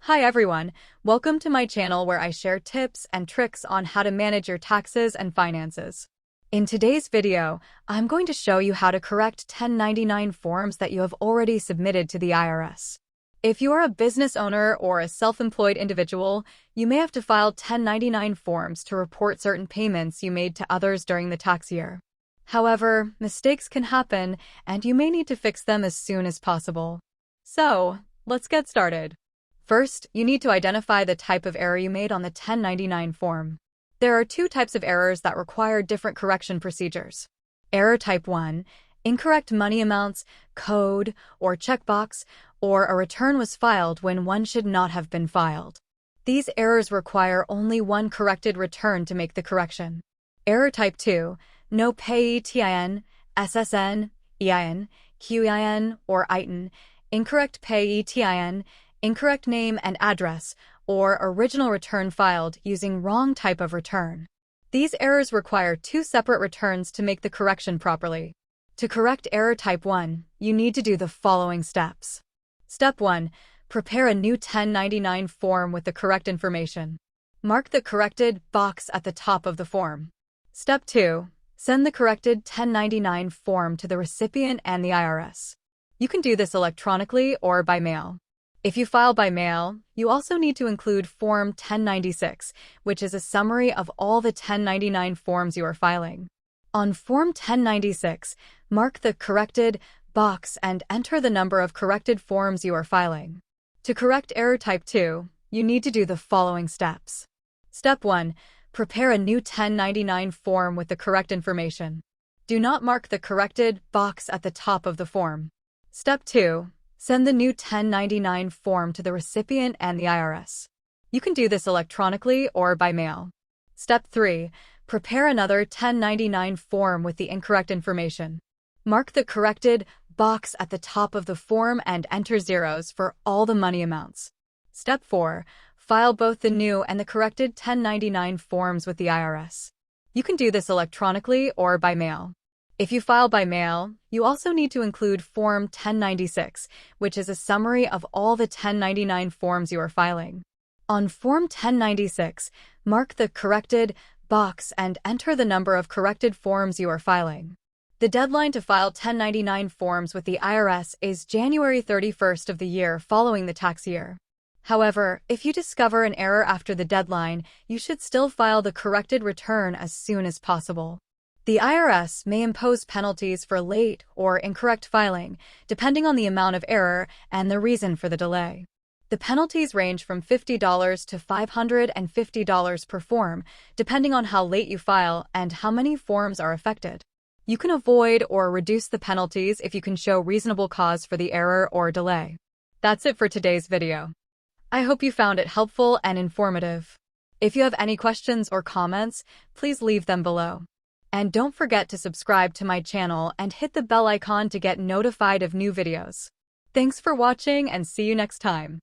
Hi everyone, welcome to my channel where I share tips and tricks on how to manage your taxes and finances. In today's video, I'm going to show you how to correct 1099 forms that you have already submitted to the IRS. If you are a business owner or a self-employed individual, you may have to file 1099 forms to report certain payments you made to others during the tax year. However, mistakes can happen and you may need to fix them as soon as possible. So, let's get started. First, you need to identify the type of error you made on the 1099 form. There are two types of errors that require different correction procedures. Error type 1, incorrect money amounts, code, or checkbox, or a return was filed when one should not have been filed. These errors require only one corrected return to make the correction. Error type 2, no payee TIN, SSN, EIN, QEIN, or ITIN, incorrect payee TIN, incorrect name and address, or original return filed using wrong type of return. These errors require two separate returns to make the correction properly. To correct error type 1, you need to do the following steps. Step 1. Prepare a new 1099 form with the correct information. Mark the corrected box at the top of the form. Step 2. Send the corrected 1099 form to the recipient and the IRS. You can do this electronically or by mail. If you file by mail, you also need to include Form 1096, which is a summary of all the 1099 forms you are filing. On Form 1096, mark the corrected box and enter the number of corrected forms you are filing. To correct error type 2, you need to do the following steps. Step 1. Prepare a new 1099 form with the correct information. Do not mark the corrected box at the top of the form. Step 2. Send the new 1099 form to the recipient and the IRS. You can do this electronically or by mail. Step 3. Prepare another 1099 form with the incorrect information. Mark the corrected box at the top of the form and enter zeros for all the money amounts. Step 4. File both the new and the corrected 1099 forms with the IRS. You can do this electronically or by mail. If you file by mail, you also need to include Form 1096, which is a summary of all the 1099 forms you are filing. On Form 1096, mark the corrected box and enter the number of corrected forms you are filing. The deadline to file 1099 forms with the IRS is January 31st of the year following the tax year. However, if you discover an error after the deadline, you should still file the corrected return as soon as possible. The IRS may impose penalties for late or incorrect filing, depending on the amount of error and the reason for the delay. The penalties range from $50 to $550 per form, depending on how late you file and how many forms are affected. You can avoid or reduce the penalties if you can show reasonable cause for the error or delay. That's it for today's video. I hope you found it helpful and informative. If you have any questions or comments, please leave them below. And don't forget to subscribe to my channel and hit the bell icon to get notified of new videos. Thanks for watching and see you next time.